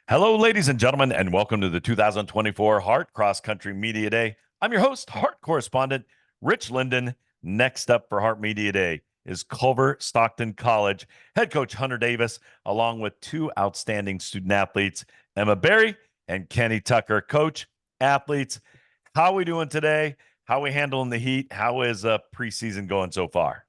Hello, ladies and gentlemen, and welcome to the 2024 Hart Cross Country Media Day. I'm your host, Hart correspondent Rich Linden. Next up for Hart Media Day is Culver-Stockton College head coach Hunter Davis, along with two outstanding student athletes, Emma Berry and Kenny Tucker. Coach, athletes, how are we doing today? How are we handling the heat? How is preseason going so far?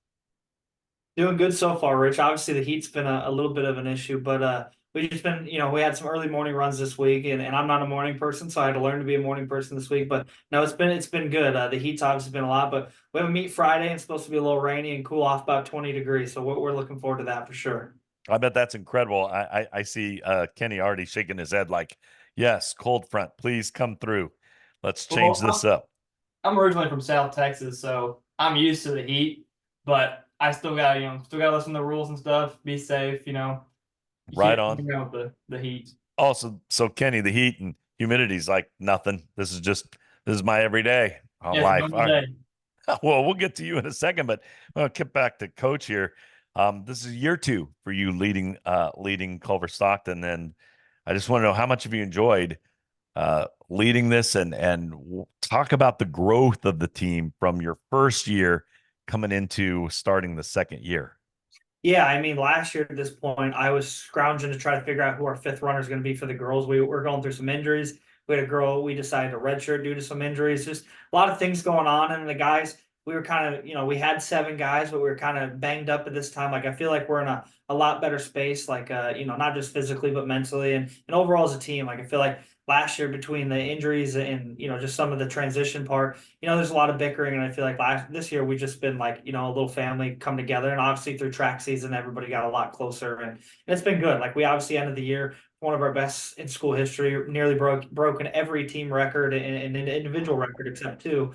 Doing good so far, Rich. Obviously, the heat's been a little bit of an issue, but we just been, we had some early morning runs this week, and I'm not a morning person, so I had to learn to be a morning person this week. But no, it's been good. The heat's obviously been a lot, but we have a meet Friday, and it's supposed to be a little rainy and cool off about 20 degrees. So we're looking forward to that for sure. I bet that's incredible. I see Kenny already shaking his head like, yes, cold front, please come through. Let's change Well, this up. I'm originally from South Texas, so I'm used to the heat, but I still got still gotta listen to the rules and stuff, be safe, You Right can't on. hang out with the heat. Also, so Kenny, the heat and humidity is like nothing. This is my everyday Yeah, it's a life. normal All right. day. Well, we'll get to you in a second, but I'll get back to coach here. This is year two for you leading Culver Stockton, and I just want to know how much have you enjoyed leading this and talk about the growth of the team from your first year coming into starting the second year. Yeah, I mean, last year at this point, I was scrounging to try to figure out who our fifth runner is going to be for the girls. We were going through some injuries. We had a girl we decided to redshirt due to some injuries. Just a lot of things going on. And the guys, we were kind of, we had seven guys, but we were kind of banged up at this time. Like I feel like we're in a lot better space, like not just physically but mentally and overall as a team. Like I feel like last year between the injuries and just some of the transition part, there's a lot of bickering, and I feel like this year we've just been like, a little family come together, and obviously through track season, everybody got a lot closer, and it's been good. Like we obviously ended the year one of our best in school history, nearly broken every team record and an individual record except two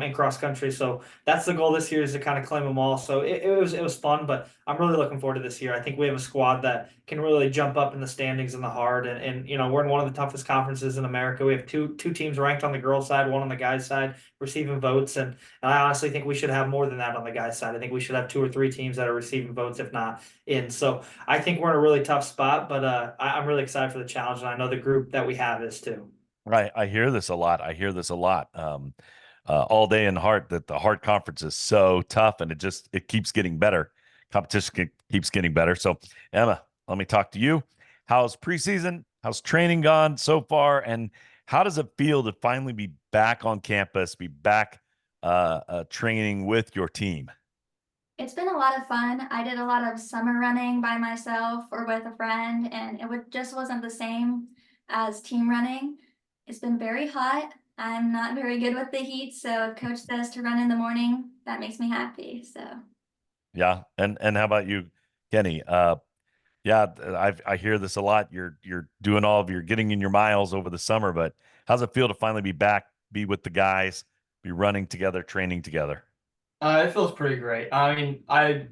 in cross country. So that's the goal this year is to kind of claim them all. So it was fun, but I'm really looking forward to this year. I think we have a squad that can really jump up in the standings in the hard, and we're in one of the toughest conferences in America. We have two teams ranked on the girls' side, one on the guys' side receiving votes. And I honestly think we should have more than that on the guys' side. I think we should have two or three teams that are receiving votes, if not in. So I think we're in a really tough spot, but I'm really excited for the challenge, and I know the group that we have is too. Right. I hear this a lot. I hear this a lot. All day in Hart that the Hart conference is so tough and it keeps getting better. Keeps getting better. So Emma, let me talk to you. How's preseason? How's training gone so far? And how does it feel to finally be back on campus, be back training with your team? It's been a lot of fun. I did a lot of summer running by myself or with a friend, and just wasn't the same as team running. It's been very hot. I'm not very good with the heat, so if coach says to run in the morning, that makes me happy. So Yeah. And how about you, Kenny? Yeah, I hear this a lot. You're doing you're getting in your miles over the summer, but how's it feel to finally be back, be with the guys, be running together, training together? It feels pretty great. I mean, I'm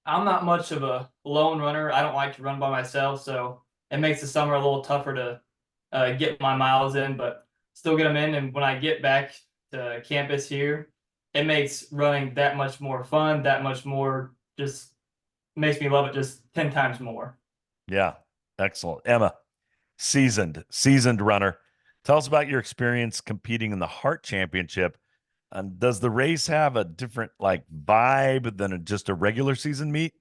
not much of a lone runner. I don't like to run by myself, so it makes the summer a little tougher to get my miles in, but still get them in. And when I get back to campus here, it makes running that much more fun, that much more just makes me love it just 10 times more. Yeah, excellent. Emma, seasoned runner. Tell us about your experience competing in the Hart Championship. And does the race have a different like vibe than just a regular season meet?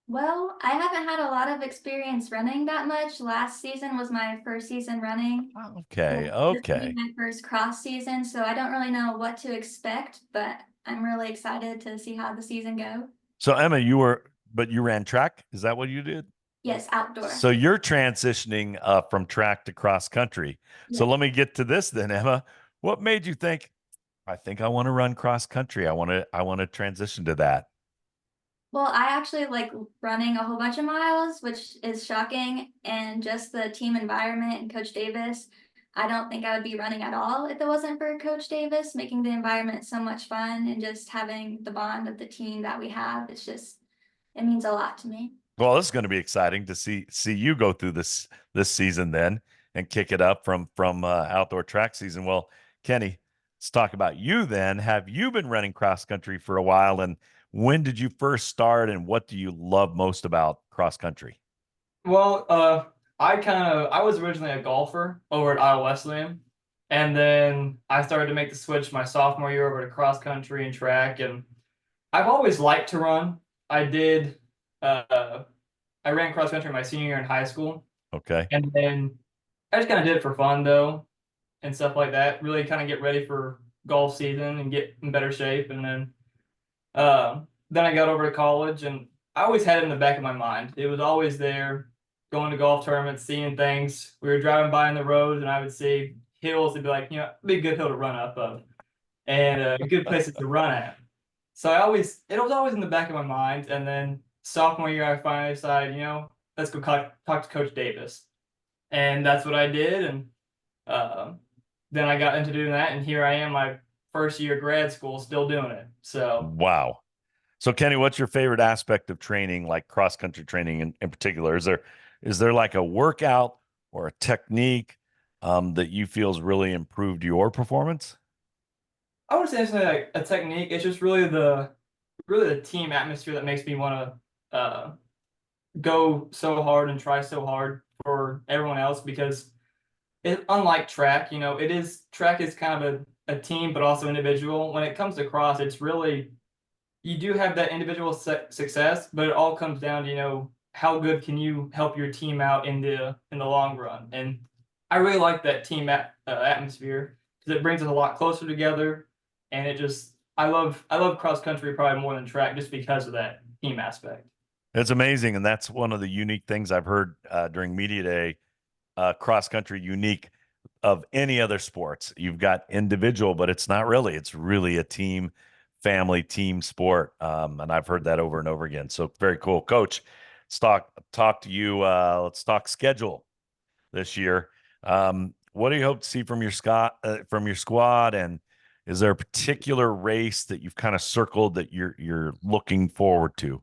well, I haven't had a lot of experience running that much. Last season was my first season running. Okay, This will be okay. my first cross season, so I don't really know what to expect, but I'm really excited to see how the season goes. So Emma, but you ran track. Is that what you did? Yes, outdoor. So you're transitioning from track to cross country. So Yes. let me get to this then, Emma. What made you think, I think I want to run cross country? I want to transition to that. Well, I actually like running a whole bunch of miles, which is shocking, and just the team environment and Coach Davis. I don't think I would be running at all if it wasn't for Coach Davis, making the environment so much fun and just having the bond of the team that we have. It means a lot to me. Well, this is going to be exciting to see you go through this season then and kick it up from outdoor track season. Well, Kenny, let's talk about you then. Have you been running cross country for a while, and when did you first start, and what do you love most about cross country? Well, I was originally a golfer over at Iowa Wesleyan, and then I started to make the switch my sophomore year over to cross country and track, and I've always liked to run. I did, uh, I ran cross country my senior year in high school, Okay. and then I just kind of did it for fun though, and stuff like that. Really kind of get ready for golf season and get in better shape, and then I got over to college, and I always had it in the back of my mind. It was always there, going to golf tournaments, seeing things. We were driving by on the road, and I would see hills and be like, it'd be a good hill to run up of, and good places to run at. So it was always in the back of my mind. And then sophomore year, I finally decided, let's go talk to Coach Davis, and that's what I did. And uh, then I got into doing that, and here I am, my first year of grad school, still doing it. So. Wow. So Kenny, what's your favorite aspect of training, like cross country training in particular? Is there like a workout or a technique that you feel has really improved your performance? I would say it's like a technique. It's just really the team atmosphere that makes me want to go so hard and try so hard for everyone else, because unlike track, track is kind of a team but also individual. When it comes to cross, it's really, you do have that individual success, but it all comes down to how good can you help your team out in the long run. And I really like that team atmosphere, because it brings us a lot closer together. And I love cross country probably more than track, just because of that team aspect. It's amazing, and that's one of the unique things I've heard during media day. Cross country unique of any other sports. You've got individual, but it's not really. It's really a team, family, team sport. And I've heard that over and over again. So very cool, Coach. Let's talk to you. Let's talk schedule this year. What do you hope to see from your squad, and is there a particular race that you've kind of circled that you're looking forward to?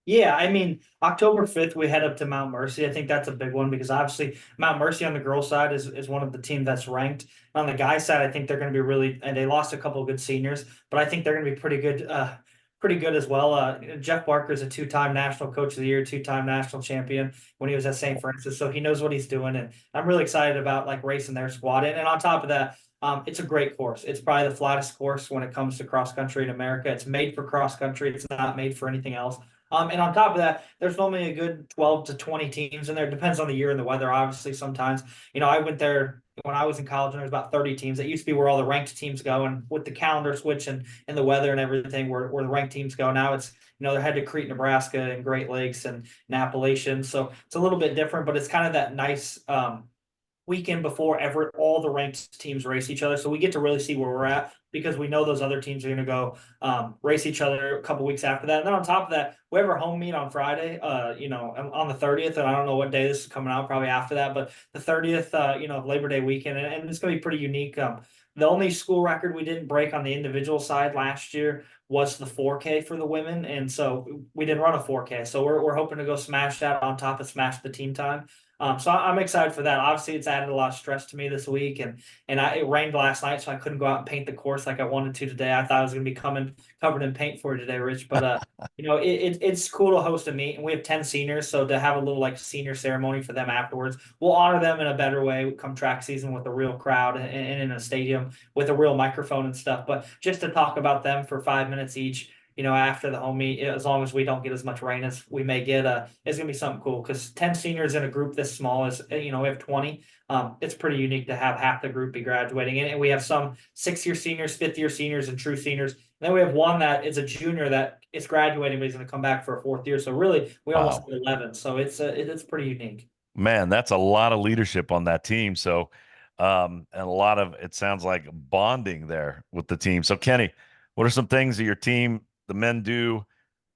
Yeah, I mean, October 5th, we head up to Mount Mercy. I think that's a big one because obviously Mount Mercy on the girls' side is one of the teams that's ranked. On the guys' side, I think they're going to be really, and they lost a couple of good seniors, but I think they're going to be pretty good as well. Jeff Barker is a two-time national coach of the year, two-time national champion when he was at St. Francis, so he knows what he's doing, and I'm really excited about like racing their squad. And on top of that, it's a great course. It's probably the flattest course when it comes to cross country in America. It's made for cross country. It's not made for anything else. And on top of that, there's normally a good 12 to 20 teams in there. It depends on the year and the weather, obviously, sometimes. I went there when I was in college, and there was about 30 teams. It used to be where all the ranked teams go. And with the calendar switch and the weather and everything, where the ranked teams go, now it's, they're headed to Crete, Nebraska, and Great Lakes and Appalachian. So it's a little bit different, but it's kind of that nice weekend before all the ranked teams race each other. So we get to really see where we're at, because we know those other teams are going to go race each other a couple weeks after that. And then on top of that, we have our home meet on Friday, on the 30th. And I don't know what day this is coming out, probably after that, but the 30th, Labor Day weekend. And it's going to be pretty unique. The only school record we didn't break on the individual side last year was the 4K for the women. And so we didn't run a 4K. So we're hoping to go smash that on top of smash the team time. So I'm excited for that. Obviously, it's added a lot of stress to me this week, and it rained last night, so I couldn't go out and paint the course like I wanted to today. I thought I was going to be covered in paint for today, Rich. But it's cool to host a meet, and we have 10 seniors, so to have a little like senior ceremony for them afterwards, we'll honor them in a better way come track season with a real crowd and in a stadium with a real microphone and stuff. But just to talk about them for 5 minutes each, after the home meet, as long as we don't get as much rain as we may get, it's gonna be something cool, because 10 seniors in a group this small is, we have 20. It's pretty unique to have half the group be graduating, and we have some 6-year seniors, 5th-year seniors, and true seniors. And then we have one that is a junior that is graduating, but he's going to come back for a 4th year. So really, we almost Wow. have 11. So it's pretty unique. Man, that's a lot of leadership on that team. So, and a lot of, it sounds like bonding there with the team. So, Kenny, what are some things that your team, the men, do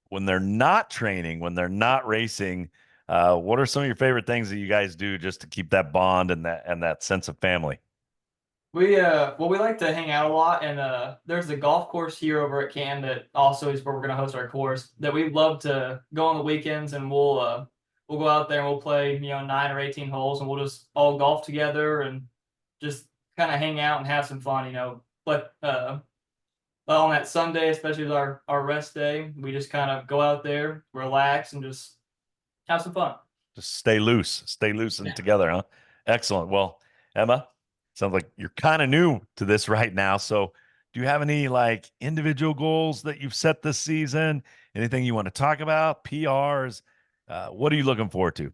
when they're not training, when they're not racing? What are some of your favorite things that you guys do just to keep that bond and that sense of family? We like to hang out a lot, and there's a golf course here over at Canton that also is where we're gonna host our course, that we love to go on the weekends, and we'll go out there and we'll play 9 or 18 holes, and we'll just all golf together and just kind of hang out and have some fun. But on that Sunday, especially with our rest day, we just kind of go out there, relax, and just have some fun. Just stay loose and together, huh? Excellent. Well, Emma, sounds like you're kind of new to this right now. So do you have any like individual goals that you've set this season? Anything you want to talk about? PRs? What are you looking forward to?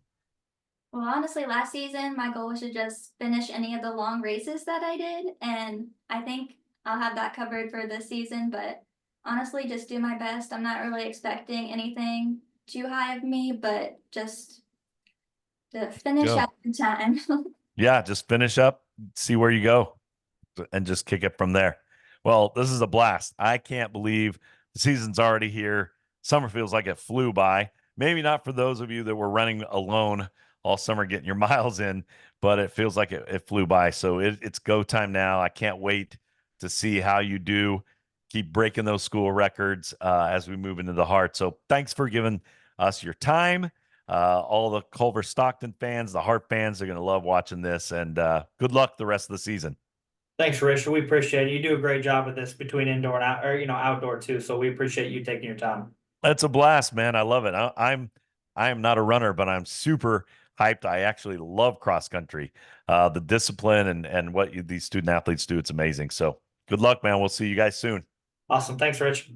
Well, honestly, last season, my goal was to just finish any of the long races that I did. And I think I'll have that covered for this season. But honestly, just do my best. I'm not really expecting anything too high of me, but just to finish Go. at the time. Yeah, just finish up, see where you go, and just kick it from there. Well, this is a blast. I can't believe the season's already here. Summer feels like it flew by. Maybe not for those of you that were running alone all summer getting your miles in, but it feels like it flew by. So it's go time now. I can't wait to see how you do. Keep breaking those school records as we move into the heart. So thanks for giving us your time. All the Culver-Stockton fans, the Hart fans are going to love watching this. And good luck the rest of the season. Thanks, Rich. We appreciate it. You do a great job with this between indoor and out, or outdoor too. So we appreciate you taking your time. That's a blast, man. I love it. I am not a runner, but I'm super hyped. I actually love cross country. The discipline and what these student athletes do, it's amazing. So good luck, man. We'll see you guys soon. Awesome. Thanks, Rich.